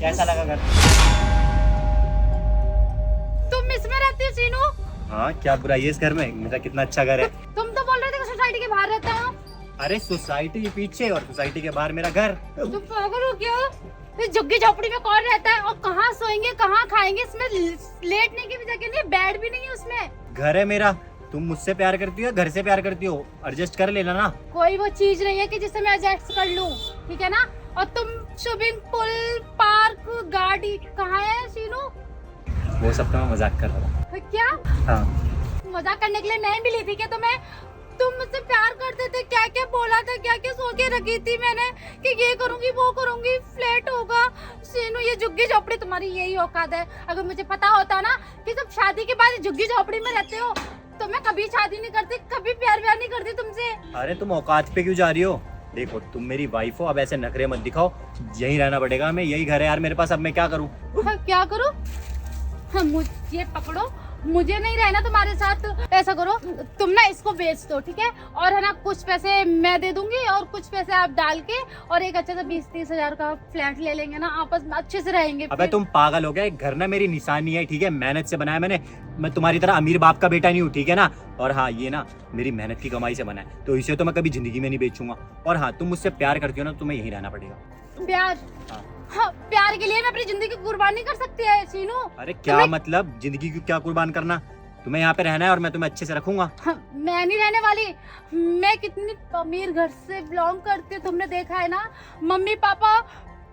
कैसा लगा घर? तुम इसमें रहती हो सीनू? हाँ, क्या बुराई है इस घर में? मेरा कितना अच्छा घर है। तुम तो बोल रहे थे कि सोसाइटी के बाहर रहता हूँ। अरे सोसाइटी के पीछे और सोसाइटी के बाहर मेरा घर। तुम पागल हो क्या? इस झुग्गी झोपड़ी में कौन रहता है और कहाँ सोएंगे कहाँ खाएंगे? इसमें लेटने की भी जगह नहीं है, बेड भी नहीं है उसमें। घर है मेरा। तुम मुझसे प्यार करती हो, घर से प्यार करती हो? एडजस्ट कर लेना ना। कोई वो चीज नहीं है कि जिससे मैं एडजस्ट कर लूं, ठीक है ना? और तुम स्विमिंग पूल, पार्क, गाड़ी कहाँ है सीनू? वो सब तो मैं मजाक कर रहा था। क्या हाँ। मजाक करने के लिए नहीं मिली थी क्या तुम्हें? तुम मुझसे प्यार करते थे, क्या क्या बोला था, क्या क्या सोच के रखी थी मैंने कि ये करूंगी वो करूंगी, फ्लैट होगा। सीनू ये झुग्गी झोपड़ी तुम्हारी यही औकात है। अगर मुझे पता होता ना कि तुम शादी के बाद झुग्गी झोपड़ी में रहते हो तो मैं कभी शादी नहीं करती, कभी प्यार व्यार नहीं करती तुमसे। अरे तुम औकात पे क्यों जा रही हो? देखो तुम मेरी वाइफ हो, अब ऐसे नखरे मत दिखाओ। यहीं रहना पड़ेगा हमें, यही घर है यार मेरे पास। अब मैं क्या करूँ? क्या करूँ? मुझे पकड़ो, मुझे नहीं रहना तुम्हारे साथ। ऐसा करो तुम ना इसको बेच दो, ठीक है? और है ना कुछ पैसे मैं दे दूंगी और कुछ पैसे आप डाल के और एक अच्छा सा 20-30 हजार का फ्लैट ले लेंगे ना, आपस में अच्छे से रहेंगे। अबे तुम पागल हो गए? घर ना मेरी निशानी है, ठीक है? मेहनत से बनाया मैंने। मैं तुम्हारी तरह अमीर बाप का बेटा नहीं हूँ, ठीक है ना? और हाँ, ये ना मेरी मेहनत की कमाई से बना है, तो इसे तो मैं कभी जिंदगी में नहीं बेचूंगा। और हाँ, तुम मुझसे प्यार करती हो ना, तुम्हें यहीं रहना पड़ेगा। प्यार? हाँ, प्यार के लिए मैं अपनी जिंदगी की कुर्बानी कर सकती है सीनू। अरे क्या मतलब जिंदगी की क्या कुर्बान करना? तुम्हें यहाँ पे रहना है और मैं तुम्हें अच्छे से रखूंगा। हाँ, मैं नहीं रहने वाली। मैं कितनी अमीर घर से बिलोंग करती हूँ, तुमने देखा है ना? मम्मी पापा,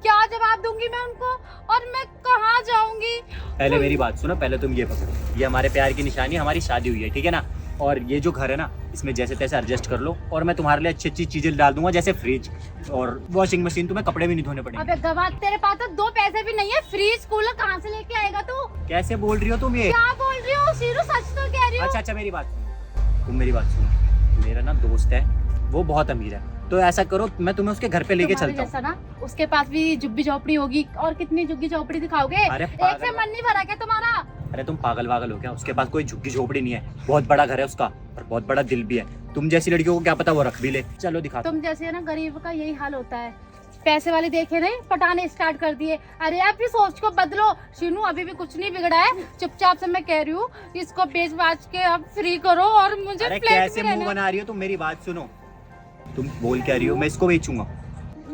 क्या जवाब दूंगी मैं उनको? और मैं कहाँ जाऊंगी? पहले मेरी बात सुनो, पहले तुम ये पकड़ो। ये हमारे प्यार की निशानी, हमारी शादी हुई है, ठीक है ना? और ये जो घर है ना, इसमें जैसे तैसे एडजस्ट कर लो और मैं तुम्हारे लिए अच्छी अच्छी चीजें डाल दूंगा, जैसे फ्रिज और वॉशिंग मशीन। तुम्हें कपड़े भी नहीं धोने पड़ेंगे। अबे गवाह, तेरे पास तो 2 पैसे भी नहीं है। फ्रिज कूलर कहाँ से लेके आएगा तू? कैसे बोल रही हो तुम ये? क्या बोल रही हो सीनू? सच तो कह रही हो। अच्छा, मेरी बात सुनो। तुम मेरी बात सुनो। मेरा ना दोस्त है, वो बहुत अमीर है, तो ऐसा करो मैं तुम्हें उसके घर पे लेके चलता हूँ। जैसा ना उसके पास भी झुग्गी झोपड़ी होगी, और कितनी झुग्गी झोपड़ी दिखाओगे? अरे एक से मन नहीं भरा क्या तुम्हारा? अरे तुम पागल वागल हो क्या? उसके पास कोई झुग्गी झोपड़ी नहीं है, बहुत बड़ा घर है उसका और बहुत बड़ा दिल भी है। तुम जैसी लड़कियों को क्या पता वो रख भी ले। चलो दिखा। तुम जैसे है ना गरीब का यही हाल होता है। पैसे वाले देखे नहीं, पटाने स्टार्ट कर दिए। अरे अपनी सोच को बदलो शीनू, अभी भी कुछ नहीं बिगड़ा है। चुपचाप से मैं कह रही हूँ इसको बेच बाच के अब फ्री करो और मुझे अरे फ्लैट कैसे मुंह बना रही हो तुम? मेरी बात सुनो। तुम बोल क्या रही हो? मैं इसको बेचूंगा?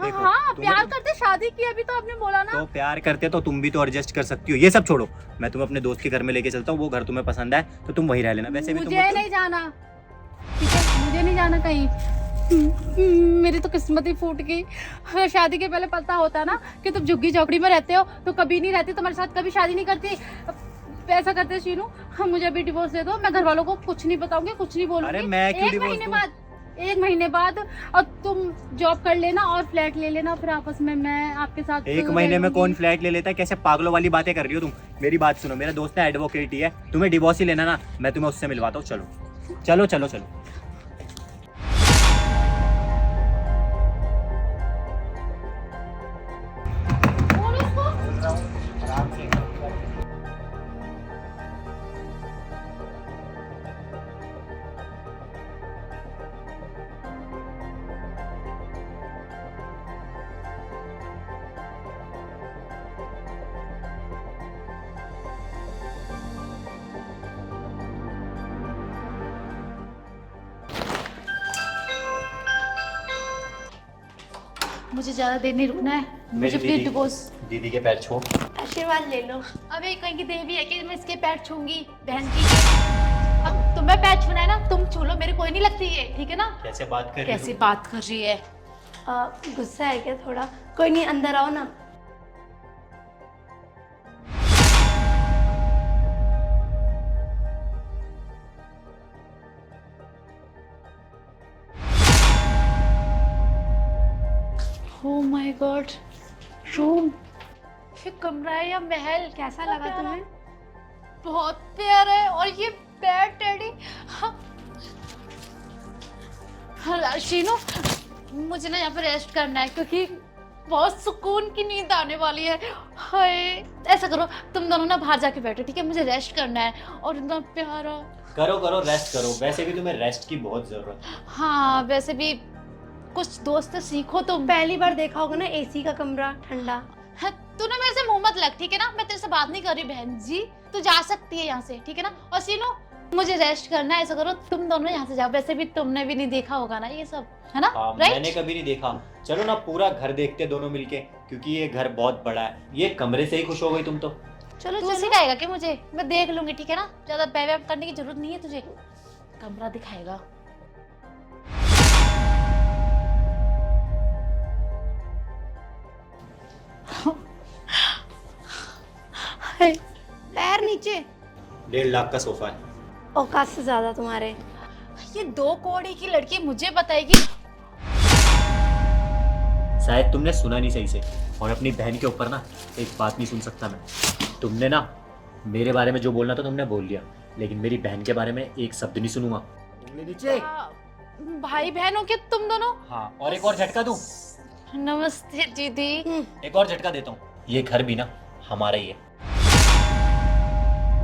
हाँ, प्यार करते शादी की, अभी तो आपने बोला ना। तो प्यार करते तो तुम भी तो एडजस्ट कर सकती हो। ये सब छोड़ो, मैं तुम्हें अपने दोस्त के घर में लेके चलता हूँ। वो घर तुम्हें पसंद है तो तुम वहीं रह लेना। वैसे भी मुझे नहीं जाना, ठीक है? मुझे नहीं जाना कहीं। मेरी तो किस्मत ही फूट गई। अगर शादी के पहले पता होता ना कि तुम झुग्गी झोपड़ी में रहते हो तो कभी नहीं रहती, तुम्हारे साथ कभी शादी नहीं करती। ऐसा करते शीनू, मुझे अभी डिवोर्स दे दो। मैं घर वालों को कुछ नहीं बताऊंगी, कुछ नहीं बोलूंगी। अरे मैं क्यों डिवोर्स दूं? एक महीने बाद और तुम जॉब कर लेना और फ्लैट ले लेना, फिर आपस में मैं आपके साथ। एक महीने में कौन फ्लैट ले लेता है? कैसे पागलों वाली बातें कर रही हो तुम? मेरी बात सुनो, मेरा दोस्त है एडवोकेट ही है, तुम्हें डिवोर्स ही लेना ना, मैं तुम्हें उससे मिलवाता हूँ। चलो चलो चलो चलो। मुझे ज्यादा देर नहीं रुकना है, मुझे प्लीज डिवोर्स। दीदी के पैर छू। आशीर्वाद ले लो। अबे कहीं की देवी है कि मैं इसके पैर छूंगी? बहन की। अब तुम्हें पैर छूना है ना, तुम छू लो, मेरे कोई नहीं लगती है, ठीक है ना? कैसे बात कर रही हो? कैसी बात कर रही है? गुस्सा है क्या थोड़ा? कोई नहीं, अंदर आओ ना। ओह माय गॉड, रूम, ये कमरा है या महल? कैसा लगा तुम्हें? बहुत प्यारा है। और ये बेड टेडी। हाँ शीनू, मुझे ना यहाँ पे रेस्ट करना है क्योंकि बहुत सुकून की नींद आने वाली है। हाय, ऐसा करो तुम दोनों ना बाहर जाके बैठो, ठीक है? मुझे रेस्ट करना है। और इतना प्यारा। करो रेस्ट करो। वैसे भी तुम्हें रेस्ट की बहुत जरूरत है। हाँ, वैसे भी कुछ दोस्त सीखो तुम। पहली बार देखा होगा ना एसी का कमरा ठंडा। तूने मेरे से मुंह मत लग, ठीक है ना? मैं तेरे से बात नहीं कर रही बहन जी, तू जा सकती है यहाँ से, ठीक है ना? और सीनू, मुझे रेस्ट करना है, ऐसा करो तुम दोनों यहाँ से जाओ। वैसे भी तुमने भी नहीं देखा होगा ना ये सब, है ना? राइट? मैंने कभी नहीं देखा। चलो ना पूरा घर देखते दोनों मिलके, क्योंकि ये घर बहुत बड़ा है। ये कमरे से ही खुश हो गई तुम तो। चलो तू चलो। सिखाएगा कि मुझे? मैं देख लूंगी, ठीक है ना? ज्यादा बैव करने की जरूरत नहीं है तुझे, कमरा दिखाएगा। पैर नीचे। 1.5 लाख का सोफा है। औकात से ज्यादा तुम्हारे। ये 2 कौड़ी की लड़की मुझे बताएगी? शायद तुमने सुना नहीं सही से, और अपनी बहन के ऊपर ना एक बात नहीं सुन सकता मैं। तुमने ना मेरे बारे में जो बोलना था तुमने बोल लिया, लेकिन मेरी बहन के बारे में एक शब्द नहीं सुनूंगा। उंगली नीचे। भाई बहन हो क्या तुम दोनों? हाँ, और एक और झटका दूं? नमस्ते दीदी। एक और झटका देता हूँ। ये घर भी ना हमारा ही है।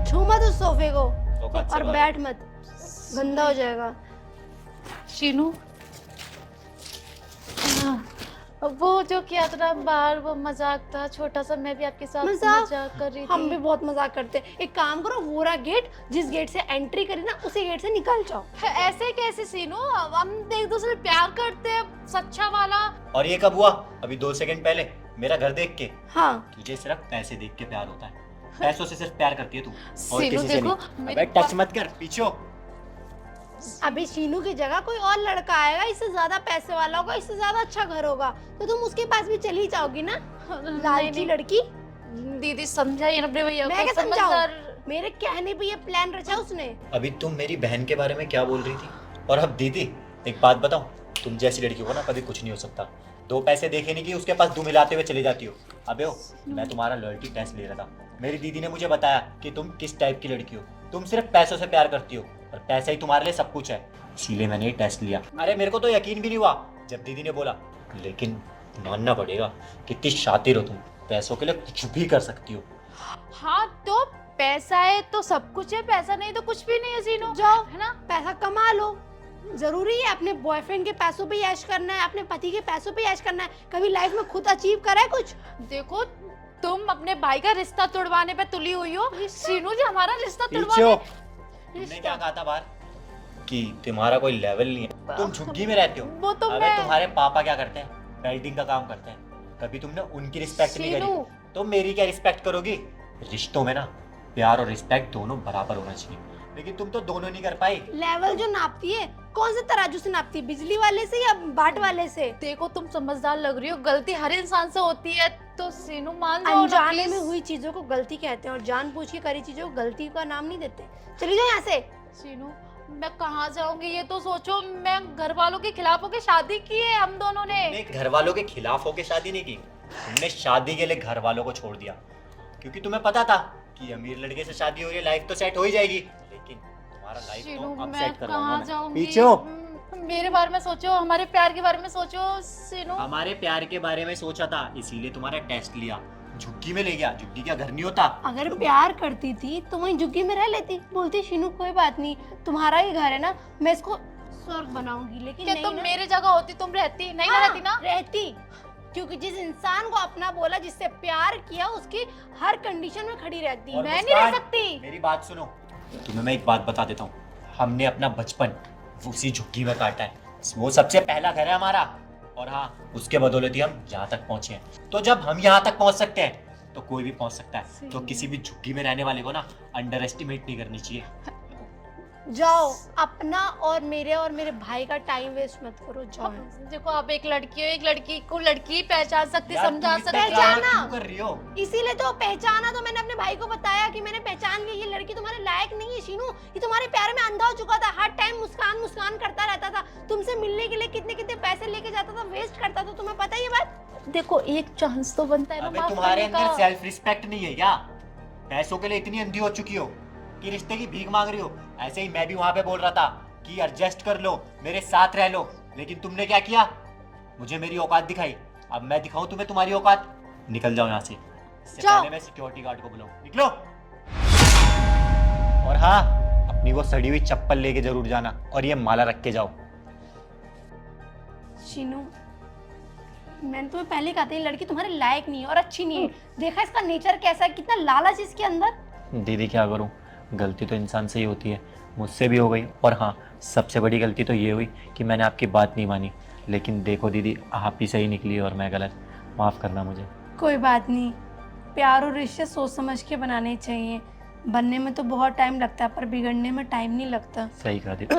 छू मत उस सोफे को औकात से और बाहर। बैठ मत, गंदा हो जाएगा। शीनू, वो जो किया था ना बाहर, वो मजाक था छोटा सा, मैं भी आपके साथ मजाक कर रही थी। हम भी बहुत मजाक करते हैं। एक काम करो, वो रहा गेट, जिस गेट से एंट्री करी ना उसी गेट से निकल जाओ। ऐसे कैसे सीनू? हम एक दूसरे से प्यार करते हैं, सच्चा वाला। और ये कब हुआ? अभी 2 सेकंड पहले मेरा घर देख के। हाँ, तुझे सिर्फ पैसे देख के प्यार होता है। पैसों से सिर्फ प्यार करती है तू, और सीनू किसी से देखो, नहीं। मेरे अबे टच मत कर, पीछे हो। अभी शीनू की जगह कोई और लड़का आएगा, इससे ज्यादा पैसे वाला होगा, इससे ज्यादा अच्छा घर होगा, तो तुम उसके पास भी चली जाओगी ना, लालची लड़की। दीदी समझाइए ना अपने भैया मैं को, क्या समझाऊं? समझदार। मेरे कहने पे ये प्लान रचा उसने। अभी तुम मेरी बहन के बारे में क्या बोल रही थी? और अब दीदी, एक बात बताऊं, तुम जैसी लड़की को ना कभी कुछ नहीं हो सकता। 2 पैसे देखे नहीं कि उसके पास दुम हिलाते हुए चले जाती हो। अबे हो, मैं तुम्हारा लॉयल्टी टेस्ट ले रहा था। मेरी दीदी ने मुझे बताया कि तुम किस टाइप की लड़की हो। तुम सिर्फ पैसों से प्यार करती हो, और पैसा ही तुम्हारे लिए सब कुछ है। इसीलिए मैंने ये टेस्ट लिया। अरे मेरे को तो यकीन भी नहीं हुआ जब दीदी ने बोला, लेकिन मानना पड़ेगा कितनी शातिर हो तुम। पैसों के लिए कुछ भी कर सकती हो। हाँ तो पैसा है तो सब कुछ है, पैसा नहीं तो कुछ भी नहीं है सीनू, जाओ, है ना? पैसा कमा लो। जरूरी है अपने बॉयफ्रेंड के पैसों पे ही ऐश करना है, अपने पति के पैसों पे ही ऐश करना है? कभी लाइफ में खुद अचीव करा है कुछ? देखो, तुम अपने भाई का रिश्ता तोड़वाने पे तुली हुई हो। सीनू जी हमारा रिश्ता पीछे तोड़वाने। हो। तुमने क्या कहा था बाहर कि तुम्हारा कोई लेवल नहीं है, तुम झुग्गी में रहते हो। वो तो अबे मैं तुम्हारे पापा क्या करते हैं? वेल्डिंग का काम करते हैं। कभी तुमने उनकी रिस्पेक्ट नहीं सीनू। करी, तो मेरी क्या रिस्पेक्ट करोगी? रिश्तों में ना प्यार और रिस्पेक्ट दोनों बराबर होना चाहिए, लेकिन तुम तो दोनों नहीं कर पाई। लेवल जो नापती है कौन से तराजू से नापती है, बिजली वाले से या बाट वाले से? देखो, तुम समझदार लग रही हो, गलती हर इंसान से होती है, तो सीनू मान जाओ ना अनजाने please। में हुई चीजों को गलती कहते हैं और जानबूझ के करी चीजों को गलती का नाम नहीं देते। चली जाओ यहाँ से। सीनू, मैं कहाँ जाऊंगी ये तो सोचो। मैं घर वालों के खिलाफ होके शादी की है हम दोनों ने। तुमने घर वालों के खिलाफ होके शादी नहीं की, तुमने शादी के लिए घर वालों को छोड़ दिया, क्योंकि तुम्हें पता था कि अमीर लड़के से शादी हो रही है, लाइफ तो सेट हो ही जाएगी। लेकिन तुम्हारा लाइफ सीनू, तो अब मैं सेट करवाऊंगा कहाँ मैं। जाऊंगी? पीछे हो। मेरे बारे में सोचो, हमारे प्यार के बारे में सोचो सीनू। हमारे प्यार के बारे में सोचा था, इसीलिए तुम्हारा टेस्ट लिया, झुग्गी में ले गया। झुग्गी क्या घर नहीं होता? अगर प्यार करती थी तो वहीं झुग्गी में रह लेती, बोलती शीनू कोई बात नहीं, तुम्हारा ही घर है ना, मैं इसको स्वर्ग बनाऊंगी। लेकिन क्या नहीं तुम ना। मेरे जगह होती तुम रहती नहीं? ना हाँ, रहती ना? रहती, क्योंकि जिस इंसान को अपना बोला, जिससे प्यार किया, उसकी हर कंडीशन में खड़ी रहती। और मैं नहीं रह मुस्कान, सकती। मेरी बात सुनो। तुम्हें मैं एक बात बता देता हूँ, हमने अपना बचपन उसी झुग्गी में काटा है। वो सबसे पहला घर है हमारा, और हाँ, उसके बदौलत ही हम यहाँ तक पहुंचे हैं। तो जब हम यहाँ तक पहुंच सकते हैं तो कोई भी पहुंच सकता है। तो किसी भी झुग्गी में रहने वाले को ना अंडर एस्टिमेट नहीं करनी चाहिए। जाओ, अपना और मेरे भाई का टाइम वेस्ट मत करो, जाओ। देखो, आप एक लड़की हो, एक लड़की को लड़की पहचान सकती, यार, समझा तुम इतना सकती। पहचाना। ड्रामा क्यों कर रही हो? इसीलिए तो पहचाना, तो मैंने अपने भाई को बताया कि मैंने पहचान ली, ये लड़की तुम्हारे लायक नहीं है शीनू, ये तुम्हारे प्यार में अंधा हो चुका था, हर टाइम मुस्कान मुस्कान करता रहता था, तुमसे मिलने के लिए कितने कितने पैसे लेके जाता था, वेस्ट करता था। तुम्हें पता है ये बात? देखो, एक चांस तो बनता है ना अबे माफ तुम्हारे करने अंदर का। सेल्फ रिस्पेक्ट नहीं है क्या? पैसों के लिए इतनी अंधी हो चुकी हो कि रिश्ते की भीख मांग रही हो। ऐसे ही मैं भी वहां पे बोल रहा था कि एडजस्ट कर लो, मेरे साथ रह लो, लेकिन तुमने क्या किया? मुझे मेरी औकात दिखाई। अब मैं दिखाऊं तुम्हें तुम्हारी औकात? निकल जाओ यहाँ से। इससे जाओ। पहले मैं सिक्योरिटी गार्ड को बुलाऊं। निकलो। और हाँ, अपनी वो सड़ी हुई चप्पल लेके जरूर जाना, और ये माला रख के जाओ। शीनू, मैंने तुम्हें पहले कहा था ये लड़की तुम्हारे लायक नहीं है और अच्छी नहीं है। देखा इसका नेचर कैसा है, कितना लालच इसके अंदर। दीदी क्या करूं, गलती तो इंसान से ही होती है, मुझसे भी हो गई। और हाँ, सबसे बड़ी गलती तो ये हुई कि मैंने आपकी बात नहीं मानी। लेकिन देखो दीदी, आप ही सही निकली और मैं गलत। माफ़ करना मुझे। कोई बात नहीं, प्यार और रिश्ते सोच समझ के बनाने चाहिए। बनने में तो बहुत टाइम लगता है पर बिगड़ने में टाइम नहीं लगता। सही कहा दीदी।